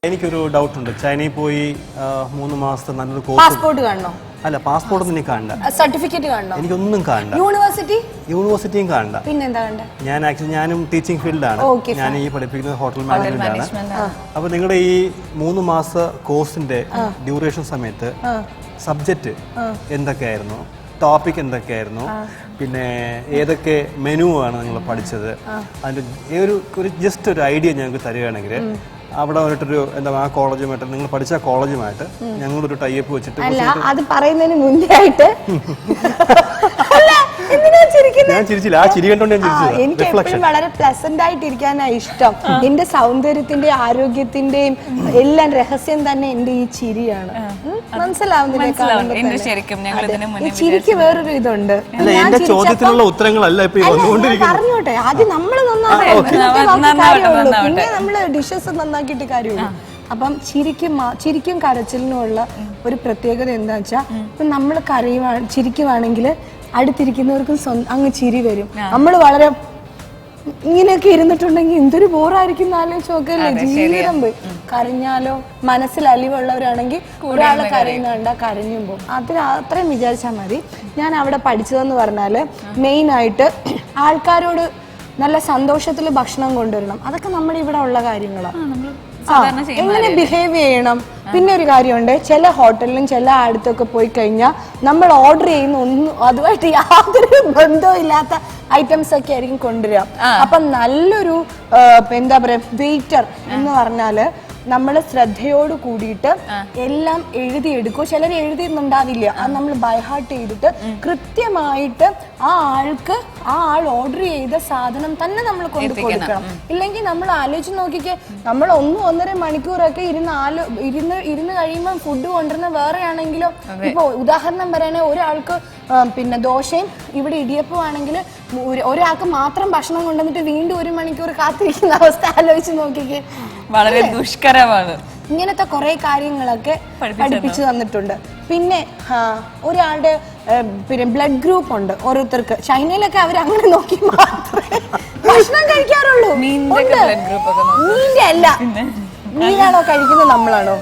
എനിക്കൊരു ഡൗട്ട് ഉണ്ട്. ചൈനയിൽ പോയി 3 മാസത്തെ നല്ലൊരു കോഴ്സ്. പാസ്പോർട്ട് കാണണോ? അല്ല, പാസ്പോർട്ട് ഒന്നും കാണണ്ട. സർട്ടിഫിക്കറ്റ് കാണണോ? എനിക്കൊന്നും കാണണ്ട. യൂണിവേഴ്സിറ്റിയും കാണണ്ട. പിന്നെന്താ കണ്ട? ഞാനും ടീച്ചിങ് ഫീൽഡാണ്. ഞാൻ ഈ പഠിപ്പിക്കുന്നത് ഹോട്ടൽ മാനേജ്മെന്റ് ആണ്. അപ്പൊ നിങ്ങളുടെ ഈ 3 മാസ കോഴ്സിന്റെ ഡ്യൂറേഷൻ സമയത്ത് സബ്ജക്റ്റ് എന്തൊക്കെയായിരുന്നു, ടോപ്പിക് എന്തൊക്കെയായിരുന്നു, പിന്നെ ഏതൊക്കെ മെനു ആണ് നിങ്ങൾ പഠിച്ചത്, അതിന്റെ ഒരു ജസ്റ്റ് ഒരു ഐഡിയ ഞങ്ങൾക്ക് തരികയാണെങ്കിൽ അവിടെ വന്നിട്ടൊരു എന്താ ആ കോളേജുമായിട്ട്, നിങ്ങൾ പഠിച്ച കോളേജുമായിട്ട് ഞങ്ങളൊരു ടൈപ്പ് വെച്ചിട്ട്. അത് പറയുന്നതിന് മുന്നേ ആയിട്ട് ഞാൻ ചിരിച്ചില്ല, ആ ചിരി കണ്ടോണ്ട് ഞാൻ ചിരിച്ചത്. എനിക്ക് എപ്പോഴും വളരെ പ്ലസന്റ് ആയിട്ട് ഇരിക്കാനാണ് ഇഷ്ടം. എന്റെ സൗന്ദര്യത്തിന്റെയും ആരോഗ്യത്തിന്റെയും എല്ലാം രഹസ്യം തന്നെ എന്റെ ഈ ചിരിയാണ്. മനസ്സിലാവുന്നില്ല? ചിരിക്ക് വേറൊരു ഇതുണ്ട്. എന്റെ ചോദ്യത്തിനുള്ള ഉത്തരങ്ങളല്ല പറഞ്ഞോട്ടെ, ആദ്യം നമ്മള് നന്നാവുള്ളൂ, പിന്നെ നമ്മള് ഡിഷസ് നന്നാക്കിയിട്ട് കാര്യമുള്ളൂ. അപ്പം ചിരിക്കും കരച്ചിലിനുമുള്ള ഒരു പ്രത്യേകത എന്താ വെച്ചാൽ, ഇപ്പൊ നമ്മൾ ചിരിക്കുവാണെങ്കിൽ അടുത്തിരിക്കുന്നവർക്കും അങ്ങ് ചിരി വരും. നമ്മൾ വളരെ ഇങ്ങനെയൊക്കെ ഇരുന്നിട്ടുണ്ടെങ്കിൽ എന്തൊരു ബോറായിരിക്കും ആലോചിച്ച് നോക്കല്ലേ. ജീവിതം പോയി. കരഞ്ഞാലോ, മനസ്സിൽ അലിവുള്ളവരാണെങ്കിൽ ഒരാള് കരയുന്നുണ്ട കരഞ്ഞും പോകും. അത്രയും വിചാരിച്ചാൽ മതി. ഞാൻ അവിടെ പഠിച്ചതെന്ന് പറഞ്ഞാല് മെയിനായിട്ട് ആൾക്കാരോട് നല്ല സന്തോഷത്തിൽ ഭക്ഷണം കൊണ്ടുവരണം. അതൊക്കെ നമ്മുടെ ഇവിടെ ഉള്ള കാര്യങ്ങളാണ്. എങ്ങനെ ബിഹേവ് ചെയ്യണം. പിന്നെ ഒരു കാര്യമുണ്ട്, ചില ഹോട്ടലിലും ചില അടുത്തൊക്കെ പോയി കഴിഞ്ഞാൽ നമ്മൾ ഓർഡർ ചെയ്യുന്ന ഒന്നും അതുമായിട്ട് യാതൊരു ബന്ധവും ഇല്ലാത്ത ഐറ്റംസ് ഒക്കെ ആയിരിക്കും കൊണ്ടുവരിക. അപ്പൊ നല്ലൊരു എന്താ പറയാ വെയിറ്റർ എന്ന് പറഞ്ഞാല് നമ്മൾ ശ്രദ്ധയോട് കൂടിയിട്ട് എല്ലാം എഴുതിയെടുക്കും. ചിലർ എഴുതിയിട്ടുണ്ടാവില്ല, അത് നമ്മൾ ബൈഹാർട്ട് ചെയ്തിട്ട് കൃത്യമായിട്ട് ആ ആൾ ഓർഡർ ചെയ്ത സാധനം തന്നെ നമ്മൾ കൊണ്ടു കൊടുക്കണം. ഇല്ലെങ്കിൽ നമ്മൾ ആലോചിച്ച് നോക്കിക്കേ, നമ്മൾ 1-1.5 മണിക്കൂറൊക്കെ ഇരുന്ന് കഴിയുമ്പോൾ ഫുഡ് കൊണ്ടുവരുന്ന വേറെ ആണെങ്കിലോ. ഇപ്പൊ ഉദാഹരണം പറയുകയാണെങ്കിൽ ഒരാൾക്ക് പിന്നെ ദോശയും ഇവിടെ ഇടിയപ്പം ആണെങ്കിൽ ഒരാൾക്ക് മാത്രം ഭക്ഷണം കൊണ്ടുവന്നിട്ട് വീണ്ടും 1 മണിക്കൂർ കാത്തിരിക്കുന്ന അവസ്ഥ ആലോചിച്ച് നോക്കിക്കേ. വളരെ ദുഷ്കരമാണ്. ഇങ്ങനത്തെ കുറെ കാര്യങ്ങളൊക്കെ പഠിപ്പിച്ചു തന്നിട്ടുണ്ട്. പിന്നെ ഒരാളുടെ പിന്നെ ബ്ലഡ് ഗ്രൂപ്പ് ഉണ്ട് ഓരോരുത്തർക്ക്. ചൈനയിലൊക്കെ അവർ അങ്ങനെ നോക്കി മാത്രമേ ഭക്ഷണം കഴിക്കാറുള്ളൂ. മീൻ്റെ അല്ല, മീനാണോ കഴിക്കുന്നത്, നമ്മളാണോ?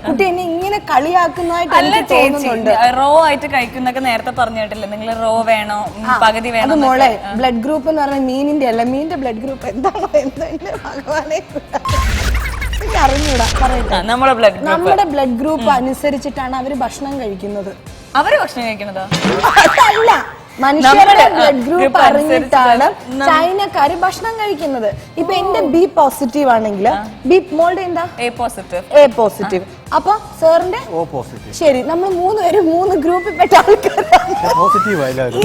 കുട്ടി എന്നെ ഇങ്ങനെ കളിയാക്കുന്നതായിട്ട് തോന്നുന്നുണ്ട്. റോ ആയിട്ട് കഴിക്കുന്നൊക്കെ നേരത്തെ പറഞ്ഞിട്ടില്ലേ നിങ്ങൾ? റോ വേണോ, പകുതി വേണോ? അത് മോളെ, ബ്ലഡ് ഗ്രൂപ്പ് എന്ന് പറഞ്ഞാൽ മീനിന്റെ അല്ല. മീനിന്റെ ബ്ലഡ് ഗ്രൂപ്പ് എന്താണോ എന്തോ ഭഗവാനെ അറിഞ്ഞൂടാ. പറയട്ടെ, നമ്മുടെ ബ്ലഡ് ഗ്രൂപ്പ് അനുസരിച്ചിട്ടാണ് അവര് ഭക്ഷണം കഴിക്കുന്നത്. അവര് ഭക്ഷണം കഴിക്കണതോ? അതല്ല, മനുഷ്യരുടെ ബ്ലഡ് ഗ്രൂപ്പ് അറിഞ്ഞിട്ടാണ് ചൈനക്കാര് ഭക്ഷണം കഴിക്കുന്നത്. ഇപ്പൊ എന്റെ ബി പോസിറ്റീവ് ആണെങ്കിൽ മോളുടെ എന്താ? A positive. A positive. അപ്പൊ സാറിന്റെ ഓ പോസിറ്റീവ്. ശരി, നമ്മൾ 3 പേരും 3 ഗ്രൂപ്പിൽ പെട്ട ആൾക്കാരാണ്.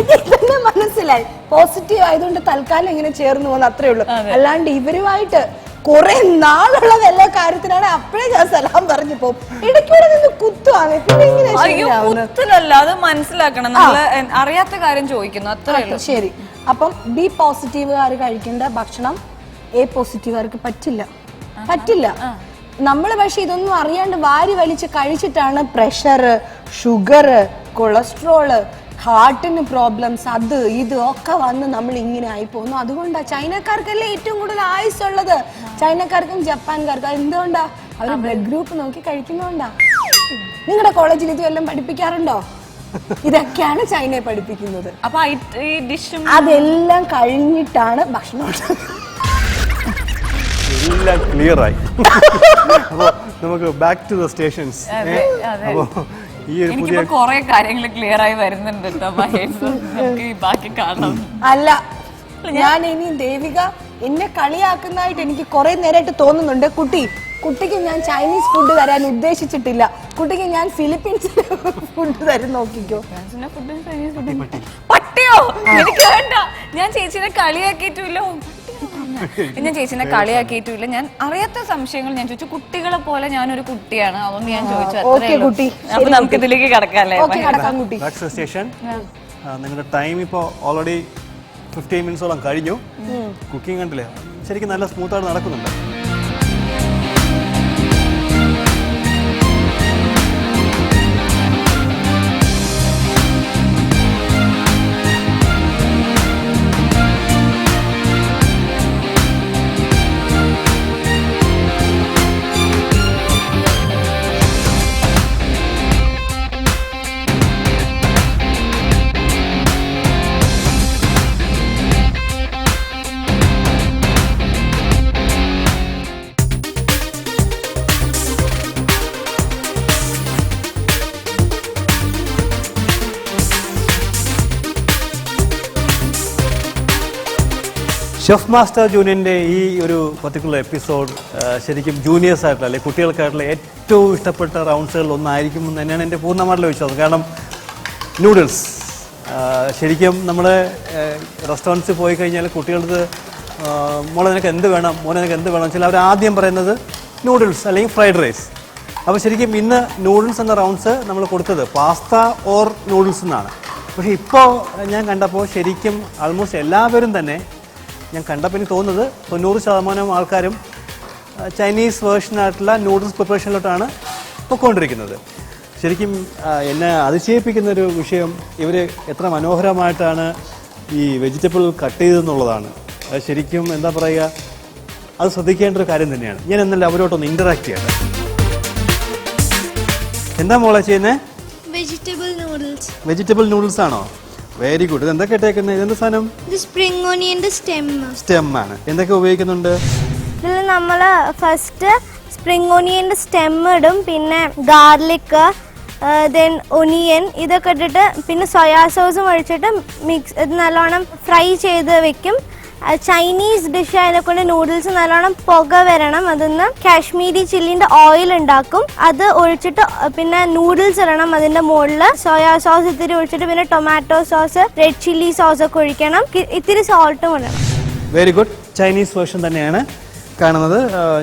ഇത് തന്നെ മനസ്സിലായി. പോസിറ്റീവ് ആയതുകൊണ്ട് തൽക്കാലം ഇങ്ങനെ ചേർന്ന് പോകുന്ന അത്രേ ഉള്ളൂ. അല്ലാണ്ട് ഇവരുമായിട്ട് കുറെ നാളുള്ളത് എല്ലാ കാര്യത്തിനാണ്. അപ്പഴേ ഞാൻ സലാം പറഞ്ഞു പോകും. ഇടയ്ക്കൂടെ നിന്ന് കുത്തുവാണ്. കുത്തലല്ല, അത് മനസ്സിലാക്കണം. നമ്മള് അറിയാത്ത കാര്യം ചോദിക്കുന്നു, അത്രേ ഉള്ളൂ. ശരി, അപ്പം ബി പോസിറ്റീവുകാർ കഴിക്കേണ്ട ഭക്ഷണം എ പോസിറ്റീവുകാർക്ക് പറ്റില്ല. നമ്മള് പക്ഷെ ഇതൊന്നും അറിയാണ്ട് വാരി വലിച്ച് കഴിച്ചിട്ടാണ് പ്രഷർ, ഷുഗർ, കൊളസ്ട്രോള്, ഹാർട്ടിന് പ്രോബ്ലംസ്, അത് ഇത് ഒക്കെ വന്ന് നമ്മൾ ഇങ്ങനെ ആയി പോകുന്നു. അതുകൊണ്ടാ ചൈനക്കാർക്കല്ലേ ഏറ്റവും കൂടുതൽ ആയുസുള്ളത്. ചൈനക്കാർക്കും ജപ്പാൻകാർക്കും. എന്തുകൊണ്ടാ? അവര് ബ്ലഡ് ഗ്രൂപ്പ് നോക്കി കഴിക്കുന്നോണ്ടാ. നിങ്ങളുടെ കോളേജിൽ ഇത് വല്ലതും പഠിപ്പിക്കാറുണ്ടോ? ഇതൊക്കെയാണ് ചൈനയെ പഠിപ്പിക്കുന്നത്. അപ്പൊ ഈ ഡിഷും അതെല്ലാം കഴിഞ്ഞിട്ടാണ് ഭക്ഷണം. എല്ലാം ക്ലിയർ ആയി. അപ്പൊ നമുക്ക് ബാക്ക് ടു ദ സ്റ്റേഷൻസ്. എനിക്കിപ്പോ കൊറേ കാര്യങ്ങൾ ക്ലിയർ ആയി വരുന്നുണ്ട് കേട്ടോ മഹേഷ്. ബാക്കി കാണാം. അല്ല, ഞാൻ ഇനി ദേവിക എന്നെ കളിയാക്കുന്നതായിട്ട് എനിക്ക് കുറെ നേരമായിട്ട് തോന്നുന്നുണ്ട്. കുട്ടിക്ക് ഞാൻ ചൈനീസ് ഫുഡ് തരാൻ ഉദ്ദേശിച്ചിട്ടില്ല. കുട്ടിക്ക് ഞാൻ ഫിലിപ്പീൻസ് ഫുഡ് തരും. നോക്കിക്കോ. പട്ടിയോ? എനിക്ക് വേണ്ട. ഞാൻ ചേച്ചിനെ കളിയാക്കിയിട്ടില്ല. ഞാൻ അറിയാത്ത സംശയങ്ങൾ ഞാൻ ചോദിച്ചു. കുട്ടികളെ പോലെ ഞാനൊരു കുട്ടിയാണ്, അതുകൊണ്ട് ഞാൻ ചോദിച്ചു. അപ്പൊ നമുക്ക് ഇതിലേക്ക് കിടക്കാല്ലേ? നിങ്ങളുടെ ടൈം ഇപ്പോ ഓൾറെഡി 15 മിനിറ്റ്സോളം കഴിഞ്ഞു. കുക്കിംഗ് കണ്ടില്ലേ, ശരിക്കും നല്ല സ്മൂത്തായിട്ട് നടക്കുന്നുണ്ട്. ഷെഫ് മാസ്റ്റർ ജൂനിയറിൻ്റെ ഈ ഒരു പർട്ടിക്കുലർ എപ്പിസോഡ് ശരിക്കും ജൂനിയേഴ്സ് ആയിട്ടുള്ള അല്ലെങ്കിൽ കുട്ടികൾക്കായിട്ടുള്ള ഏറ്റവും ഇഷ്ടപ്പെട്ട റൗണ്ട്സുകളിൽ ഒന്നായിരിക്കും എന്ന് തന്നെയാണ് എൻ്റെ പൂർണ്ണമായിട്ടുള്ള വിശ്വാസം. കാരണം നൂഡിൽസ് ശരിക്കും നമ്മൾ റെസ്റ്റോറൻറ്റ്സിൽ പോയി കഴിഞ്ഞാൽ കുട്ടികൾക്ക് മോളെ നിനക്ക് എന്ത് വേണം, മോനെ നിനക്ക് എന്ത് വേണം വെച്ചാൽ അവർ ആദ്യം പറയുന്നത് നൂഡിൽസ് അല്ലെങ്കിൽ ഫ്രൈഡ് റൈസ്. അപ്പോൾ ശരിക്കും ഇന്ന് നൂഡിൽസ് എന്ന റൗണ്ട്സ് നമ്മൾ കൊടുത്തത് പാസ്ത ഓർ നൂഡിൽസ് എന്നാണ്. പക്ഷേ ഇപ്പോൾ ഞാൻ കണ്ടപ്പോൾ ശരിക്കും ആൾമോസ്റ്റ് എല്ലാവരും തന്നെ ഞാൻ കണ്ടപ്പോൾ എനിക്ക് തോന്നുന്നത് 90% ആൾക്കാരും ചൈനീസ് വേർഷനായിട്ടുള്ള നൂഡിൽസ് പ്രിപ്പറേഷനിലോട്ടാണ് പോയിക്കൊണ്ടിരിക്കുന്നത്. ശരിക്കും എന്നെ അതിശയിപ്പിക്കുന്നൊരു വിഷയം ഇവർ എത്ര മനോഹരമായിട്ടാണ് ഈ വെജിറ്റബിൾ കട്ട് ചെയ്തെന്നുള്ളതാണ്. അത് ശരിക്കും എന്താ പറയുക, അത് ശ്രദ്ധിക്കേണ്ട ഒരു കാര്യം തന്നെയാണ്. ഞാൻ എന്നല്ല അവരോട്ടൊന്ന് ഇൻ്ററാക്ട് ചെയ്യട്ടെ. എന്താ മോളെ ചെയ്യുന്നത്? വെജിറ്റബിൾ നൂഡിൽസ് ആണോ? Very good. ഇത് എന്തൊക്കെ ഇട്ടേക്കുന്നത്? ഇതെന്ത് സാധനം? സ്പ്രിംഗ് ഓണിയന്റെ സ്റ്റെം ആണ്. എന്തൊക്കെ ഉപയോഗിക്കുന്നുണ്ട്? ഇതിൽ നമ്മൾ ഫസ്റ്റ് സ്പ്രിംഗ് ഓണിയന്റെ സ്റ്റെം ഇടും, പിന്നെ ഗാർലിക്, ദെൻ ഒനിയൻ ഇതൊക്കെ ഇട്ടിട്ട് പിന്നെ സോയാ സോസും ഒഴിച്ചിട്ട് ഇത് നല്ലോണം ഫ്രൈ ചെയ്ത് വെക്കും. ചൈനീസ് ഡിഷ് ആയതുകൊണ്ട് നൂഡിൽസ് നല്ലോണം പുക വരണം. അതിന്ന് കാശ്മീരി ചില്ലിന്റെ ഓയിൽ ഉണ്ടാക്കും, അത് ഒഴിച്ചിട്ട് പിന്നെ നൂഡിൽസ് ഇടണം. അതിന്റെ മുകളിൽ സോയാ സോസ് ഇത്തിരി ഒഴിച്ചിട്ട് പിന്നെ tomato sauce, red chilli sauce ഒക്കെ ഒഴിക്കണം, ഇത്തിരി സോൾട്ടും ഇടണം. Very good. ചൈനീസ് വേർഷൻ തന്നെയാണ് കാണുന്നത്.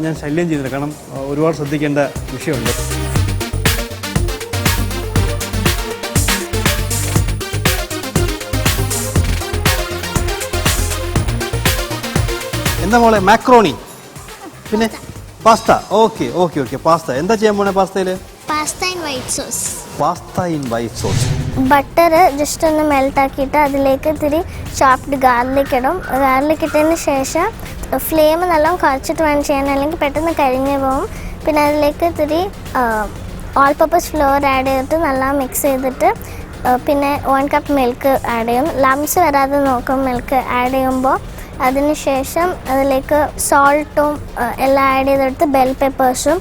ഞാൻ ശല്യം ചെയ്യുന്നില്ല, കാരണം ഒരുപാട് ശ്രദ്ധിക്കേണ്ട വിഷയമുണ്ട്. എന്താ മോളെ? മാക്രോണി, പിന്നെ pasta. Okay okay okay. Pasta എന്താ ചെയ്യാൻ പോണേ? പാസ്തയിൽ pasta in white sauce. Pasta in white sauce. Butter just ഒന്ന് മെൽറ്റ് ആക്കിയിട്ട് അതിലേക്ക് ഇത്തിരി ചോപ്ഡ് ഗാർലിക് ഇടും. ഗാർലിക് ഇട്ടതിന് ശേഷം ഫ്ലെയിം നല്ല കുറച്ചിട്ട് വേണം ചെയ്യാൻ, അല്ലെങ്കിൽ പെട്ടെന്ന് കരിഞ്ഞു പോകും. പിന്നെ അതിലേക്ക് ഇത്തിരി ഓൾ പർപ്പസ് ഫ്ലോർ ആഡ് ചെയ്തിട്ട് നല്ല മിക്സ് ചെയ്തിട്ട് പിന്നെ 1 കപ്പ് മിൽക്ക് ആഡ് ചെയ്യും. ലംസ് വരാതെ നോക്കും മിൽക്ക് ആഡ് ചെയ്യുമ്പോൾ. അതിനുശേഷം അതിലേക്ക് സോൾട്ടും എല്ലാം ആഡ് ചെയ്തെടുത്ത് ബെൽ പെപ്പേഴ്സും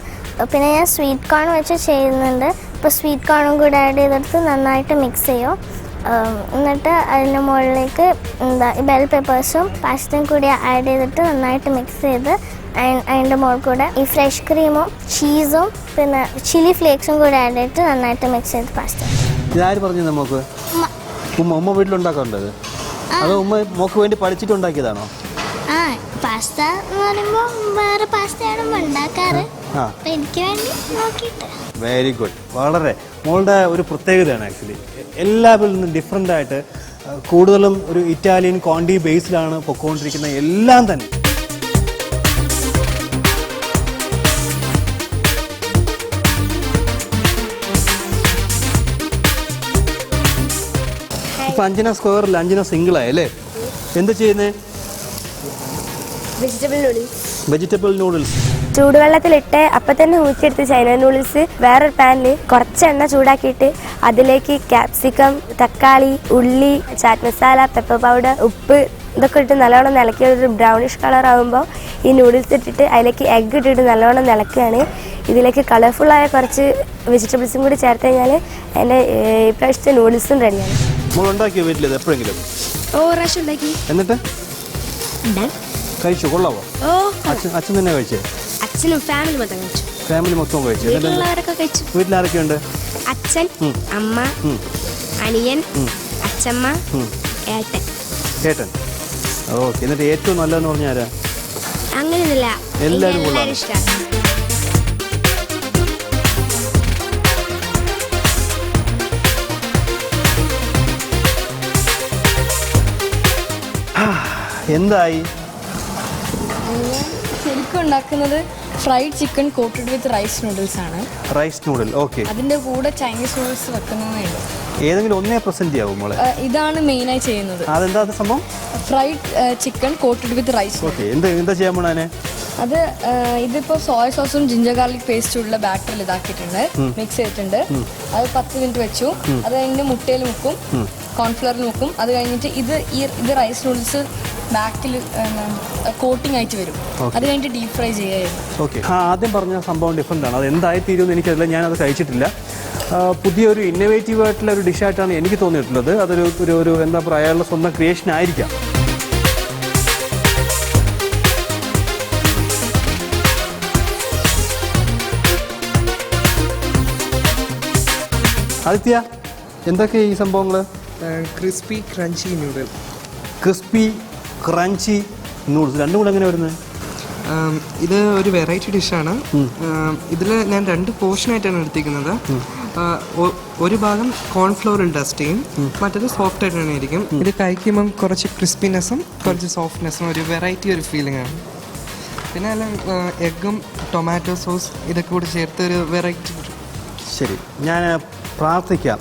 പിന്നെ ഞാൻ സ്വീറ്റ് കോൺ വെച്ച് ചെയ്യുന്നുണ്ട്. അപ്പോൾ സ്വീറ്റ് കോണും കൂടെ ആഡ് ചെയ്തെടുത്ത് നന്നായിട്ട് മിക്സ് ചെയ്യും. എന്നിട്ട് അതിൻ്റെ മുകളിലേക്ക് ബെൽ പെപ്പേഴ്സും പാസ്തയും കൂടി ആഡ് ചെയ്തിട്ട് നന്നായിട്ട് മിക്സ് ചെയ്ത് അതിൻ്റെ മുകളിൽ കൂടെ ഈ ഫ്രഷ് ക്രീമും ചീസും പിന്നെ ചില്ലി ഫ്ലേക്സും കൂടെ ആഡ് ചെയ്തിട്ട് നന്നായിട്ട് മിക്സ് ചെയ്ത് പാസ്ത. ഇതാര് പറഞ്ഞു നമുക്ക്? ഉമ്മ വീട്ടിലുണ്ടാക്കാറുണ്ടത്? അത് ഉമ്മ മോക്ക് വേണ്ടി പഠിച്ചിട്ടുണ്ടാക്കിയതാണോ? പാസ്ത എന്ന് പറയുമ്പോൾ വേറെ പാസ്തയാണ് ഉണ്ടാക്കാറ്, എനിക്ക് വേണ്ടി നോക്കിയിട്ട്. Very good. വളരെ മോളുടെ ഒരു പ്രത്യേകതയാണ് ആക്ച്വലി. എല്ലാവരിൽ നിന്നും ഡിഫറെൻ്റ് ആയിട്ട് കൂടുതലും ഒരു ഇറ്റാലിയൻ കോണ്ടി ബേസിലാണ് പൊക്കോണ്ടിരിക്കുന്ന എല്ലാം തന്നെ. ഇപ്പം 5 സ്ക്വയറിൽ 5 സിംഗിളായി അല്ലേ? എന്താ ചെയ്യുന്നത്? Vegetable noodles. ചൂടുവെള്ളത്തിലിട്ട് അപ്പം തന്നെ ഊറ്റിയെടുത്ത് ചൈന നൂഡിൽസ് വേറൊരു പാനിൽ കുറച്ച് എണ്ണ ചൂടാക്കിയിട്ട് അതിലേക്ക് ക്യാപ്സിക്കം, തക്കാളി, ഉള്ളി, ചാറ്റ് മസാല, പെപ്പർ പൗഡർ, ഉപ്പ് ഇതൊക്കെ ഇട്ട് നല്ലോണം നിലക്കി ഒരു ബ്രൗണിഷ് കളർ ആകുമ്പോൾ ഈ നൂഡിൽസ് ഇട്ടിട്ട് അതിലേക്ക് എഗ്ഗ് ഇട്ടിട്ട് നല്ലോണം നിലക്കുകയാണ്. ഇതിലേക്ക് കളർഫുള്ളായ കുറച്ച് വെജിറ്റബിൾസും കൂടി ചേർത്ത് കഴിഞ്ഞാൽ എൻ്റെ ഇപ്രാവശ്യത്തെ നൂഡിൽസും റെഡിയാണ്. ഉണ്ടാക്കിയോ വീട്ടിൽ എപ്പോഴെങ്കിലും? എന്നിട്ട് കഴിച്ചു? കൊള്ളാവോ? അച്ഛൻ തന്നെ കഴിച്ചേ? അച്ഛനും ഫാമിലി മൊത്തം കഴിച്ചു. ഫാമിലി മൊത്തം കഴിച്ചു. വീട്ടിലാരൊക്കെയുണ്ട്? അച്ഛൻ, അമ്മ, അനിയൻ, അച്ഛമ്മ, ഏട്ടൻ. ഏട്ടൻ. ഓക്കെ. എന്നിട്ട് ഏറ്റവും നല്ലതെന്ന് പറഞ്ഞാൽ ആരാ? അങ്ങനെയൊന്നുമില്ല, എല്ലാവരും ഇഷ്ടമാണ്. എന്തായി? ശരിക്കും ഉണ്ടാക്കുന്നത് fried chicken coated with rice noodles ആണ്. Rice noodle. ഓക്കെ. അതിന്റെ കൂടെ ചൈനീസ് നൂഡിൽസ് വെക്കുന്നതേ ഉള്ളൂ. ഏതെങ്കിലും ഒന്നേ പ്രസന്റ് ചെയ്യാവും മോളെ? ഇതാണ് മെയിനായി ചെയ്യുന്നത്. അതെന്താ സംഭവം? Fried chicken coated with rice. Okay. എന്താ ചെയ്യാൻ പോണേ? അത് ഇതിപ്പോൾ സോയ സോസും ജിഞ്ചർ ഗാർലിക് പേസ്റ്റും ഉള്ള ബാറ്ററിൽ ഇതാക്കിയിട്ടുണ്ട്, മിക്സ് ചെയ്തിട്ടുണ്ട്. അത് 10 മിനിറ്റ് വെച്ചു. അത് കഴിഞ്ഞ് മുട്ടയിൽ മുക്കും, കോൺഫ്ലവറിൽ മുക്കും. അത് കഴിഞ്ഞിട്ട് ഇത് റൈസ് നൂഡിൽസ് ബാക്കിൽ കോട്ടിംഗ് ആയിട്ട് വരും. അത് കഴിഞ്ഞിട്ട് ഡീപ് ഫ്രൈ ചെയ്യായിരുന്നു. ഓക്കെ. ആദ്യം പറഞ്ഞ സംഭവം ഡിഫറെൻ്റ് ആണ്. അത് എന്തായി തീരുമെന്ന് എനിക്കറിയില്ല, ഞാനത് കഴിച്ചിട്ടില്ല. പുതിയൊരു ഇന്നോവേറ്റീവ് ആയിട്ടുള്ള ഒരു ഡിഷായിട്ടാണ് എനിക്ക് തോന്നിയിട്ടുള്ളത്. അതൊരു എന്താ പറയുക, അയാളുടെ സ്വന്തം ക്രിയേഷൻ ആയിരിക്കാം. ആദിത്യ, എന്തൊക്കെ ഈ സംഭവങ്ങൾ? Crispy crunchy noodle. Crispy crunchy noodles രണ്ടും കൂടെ എങ്ങനെ വരുന്നത്? ഇത് ഒരു വെറൈറ്റി ഡിഷാണ്. ഇതിൽ ഞാൻ 2 പോർഷനായിട്ടാണ് എടുത്തിരിക്കുന്നത്. ഒരു ഭാഗം കോൺഫ്ലോറിൽ ഡസ്റ്റ് ചെയ്യും, മറ്റേത് സോഫ്റ്റ് ആയിട്ട് തന്നെ ആയിരിക്കും. ഇത് കഴിക്കുമ്പം കുറച്ച് ക്രിസ്പിനെസ്സും കുറച്ച് സോഫ്റ്റ്നെസ്സും ഒരു വെറൈറ്റി ഒരു ഫീലിംഗ് ആണ്. പിന്നെ എല്ലാം എഗ്ഗും ടൊമാറ്റോ സോസ് ഇതൊക്കെ കൂടി ചേർത്ത് ഒരു വെറൈറ്റി. ശരി, ഞാൻ പ്രാർത്ഥിക്കാം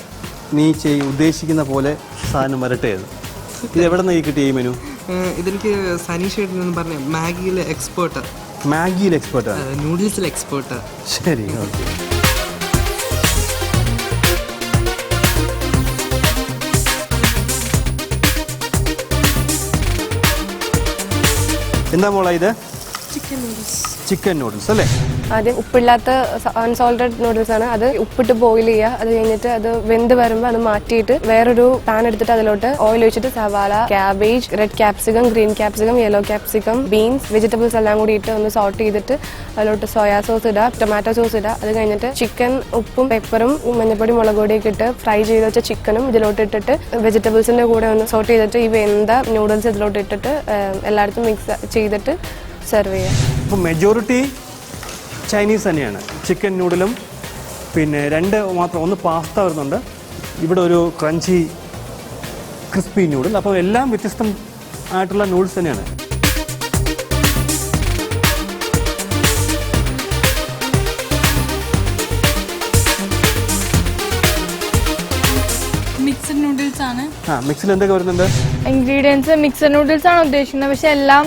നീ ഉദ്ദേശിക്കുന്ന പോലെ സാധനം വരട്ടെ. ഇത് എവിടെ നിന്ന് കിട്ടിയ ഈ മെനു? ഇതെനിക്ക് സനീഷ് ഏട്ടൻ എന്ന് പറഞ്ഞ മാഗിയിലെ എക്സ്പേർട്ട്. മാഗിയിലെ എക്സ്പേർട്ടാ? നൂഡിൽസിലെ എക്സ്പേർട്ട്. ശരി, ഓക്കെ. എന്താ മോളെ ഇത്? ചിക്കൻ നൂഡിൽസ് അല്ലേ? ആദ്യം ഉപ്പില്ലാത്ത അൺസോൾട്ടഡ് നൂഡിൽസ് ആണ്. അത് ഉപ്പിട്ട് ബോയിൽ ചെയ്യുക. അത് കഴിഞ്ഞിട്ട് അത് വെന്ത് വരുമ്പോൾ അത് മാറ്റിയിട്ട് വേറൊരു പാൻ എടുത്തിട്ട് അതിലോട്ട് ഓയിൽ ഒഴിച്ചിട്ട് സവാള, cabbage, red capsicum, green capsicum, yellow capsicum, beans, vegetables എല്ലാം കൂടി ഇട്ട് ഒന്ന് സോട്ട് ചെയ്തിട്ട് അതിലോട്ട് സോയാ സോസ് ഇടുക, ടൊമാറ്റോ സോസ് ഇടുക. അത് കഴിഞ്ഞിട്ട് ചിക്കൻ ഉപ്പും പെപ്പറും മഞ്ഞപ്പൊടി മുളക് പൊടിയൊക്കെ ഇട്ട് ഫ്രൈ ചെയ്ത് വെച്ച ചിക്കനും ഇതിലോട്ട് ഇട്ടിട്ട് വെജിറ്റബിൾസിന്റെ കൂടെ ഒന്ന് സോട്ട് ചെയ്തിട്ട് ഈ വെന്ത നൂഡിൽസ് ഇതിലോട്ട് ഇട്ടിട്ട് എല്ലായിടത്തും മിക്സ് ചെയ്തിട്ട് സെർവ് ചെയ്യുക. ഇപ്പോൾ മെജോറിറ്റി ചൈനീസ് തന്നെയാണ്. ചിക്കൻ നൂഡിലും പിന്നെ 2 മാത്രം, ഒന്ന് പാസ്ത വരുന്നുണ്ട്, ഇവിടെ ഒരു ക്രഞ്ചി ക്രിസ്പി നൂഡിൽ. അപ്പോൾ എല്ലാം വ്യത്യസ്തം ആയിട്ടുള്ള നൂഡിൽസ് തന്നെയാണ്. മിക്സഡ് നൂഡിൽസ് ആണ്. മിക്സിൽ എന്തൊക്കെ വരുന്നുണ്ട്? ഇൻഗ്രീഡിയൻസ് മിക്സഡ് നൂഡിൽസ് ആണ് ഉദ്ദേശിക്കുന്നത്, പക്ഷെ എല്ലാം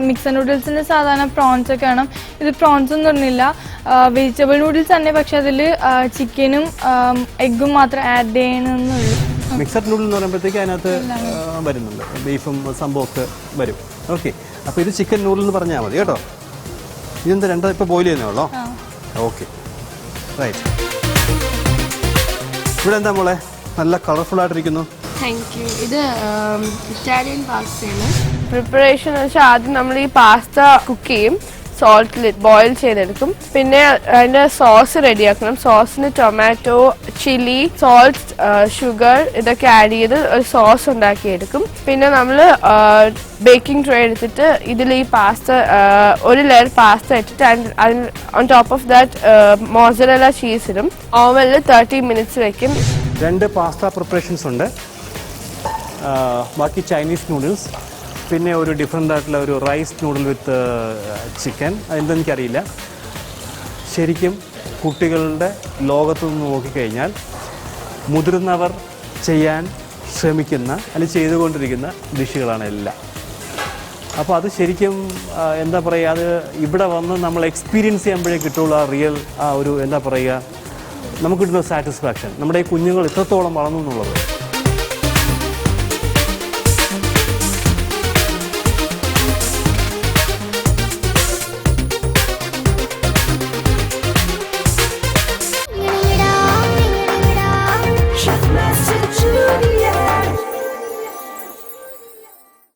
മിക്സഡ് നൂഡിൽസിന്റെ സാധാരണ പ്രോൺസ് ഒക്കെ ആണ്. ഇത് പ്രോൺസ് ഒന്നും ഇടുന്നില്ല, വെജിറ്റബിൾ നൂഡിൽസ് തന്നെ, പക്ഷെ അതിൽ ചിക്കനും എഗ്ഗും മാത്രം ആഡ് ചെയ്യണമെന്നുള്ളൂ. മിക്സഡ് നൂഡിൽ എന്ന് പറയുമ്പോഴത്തേക്ക് അതിനകത്ത് വരുന്നുണ്ട്, ബീഫും സംഭവമൊക്കെ വരും. ഓക്കെ, അപ്പോൾ ഇത് ചിക്കൻ നൂഡിൽ എന്ന് പറഞ്ഞാൽ മതി കേട്ടോ. ഇതെന്താ 2 ഇപ്പോൾ ബോയിൽ ചെയ്യുന്നേ ഉള്ളോ? Okay, right. ഇവിടെ എന്താ മോളെ നല്ല കളർഫുൾ ആയിട്ടിരിക്കുന്നു? Thank you. ഇത് ഇറ്റാലിയൻ പാസ്തയാണ്. പ്രിപ്പറേഷൻ എന്ന് വെച്ചാൽ ആദ്യം നമ്മൾ ഈ പാസ്ത കുക്ക് ചെയ്യും, സോൾട്ടിൽ ബോയിൽ ചെയ്തെടുക്കും. പിന്നെ അതിൻ്റെ സോസ് റെഡിയാക്കണം. സോസിന് ടൊമാറ്റോ, ചില്ലി, സോൾട്ട്, ഷുഗർ ഇതൊക്കെ ആഡ് ചെയ്ത് ഒരു സോസ് ഉണ്ടാക്കിയെടുക്കും. പിന്നെ നമ്മൾ ബേക്കിംഗ് ട്രേ എടുത്തിട്ട് ഇതിൽ ഈ പാസ്ത ഒരു ലെയർ പാസ്ത ഇട്ടിട്ട് അതിന് on top of that mozzarella cheese ഇടും. ഓവനിൽ 30 മിനിറ്റ്സ് വെക്കും. 2 പാസ്ത പ്രിപ്പറേഷൻസ് ഉണ്ട്, ബാക്കി ചൈനീസ് നൂഡിൽസ്, പിന്നെ ഒരു ഡിഫറെൻ്റ് ആയിട്ടുള്ള ഒരു റൈസ് നൂഡിൽ വിത്ത് ചിക്കൻ. അതെന്തെനിക്കറിയില്ല. ശരിക്കും കുട്ടികളുടെ ലോകത്തു നിന്ന് നോക്കിക്കഴിഞ്ഞാൽ മുതിർന്നവർ ചെയ്യാൻ ശ്രമിക്കുന്ന അല്ലെങ്കിൽ ചെയ്തുകൊണ്ടിരിക്കുന്ന ഡിഷുകളാണ് എല്ലാം. അപ്പോൾ അത് ശരിക്കും എന്താ പറയുക, അത് ഇവിടെ വന്ന് നമ്മൾ എക്സ്പീരിയൻസ് ചെയ്യുമ്പോഴേ കിട്ടുള്ളൂ ആ റിയൽ ഒരു എന്താ പറയുക നമുക്ക് കിട്ടുന്ന സാറ്റിസ്ഫാക്ഷൻ. നമ്മുടെ ഈ കുഞ്ഞുങ്ങൾ ഇത്രത്തോളം വളർന്നു എന്നുള്ളത്.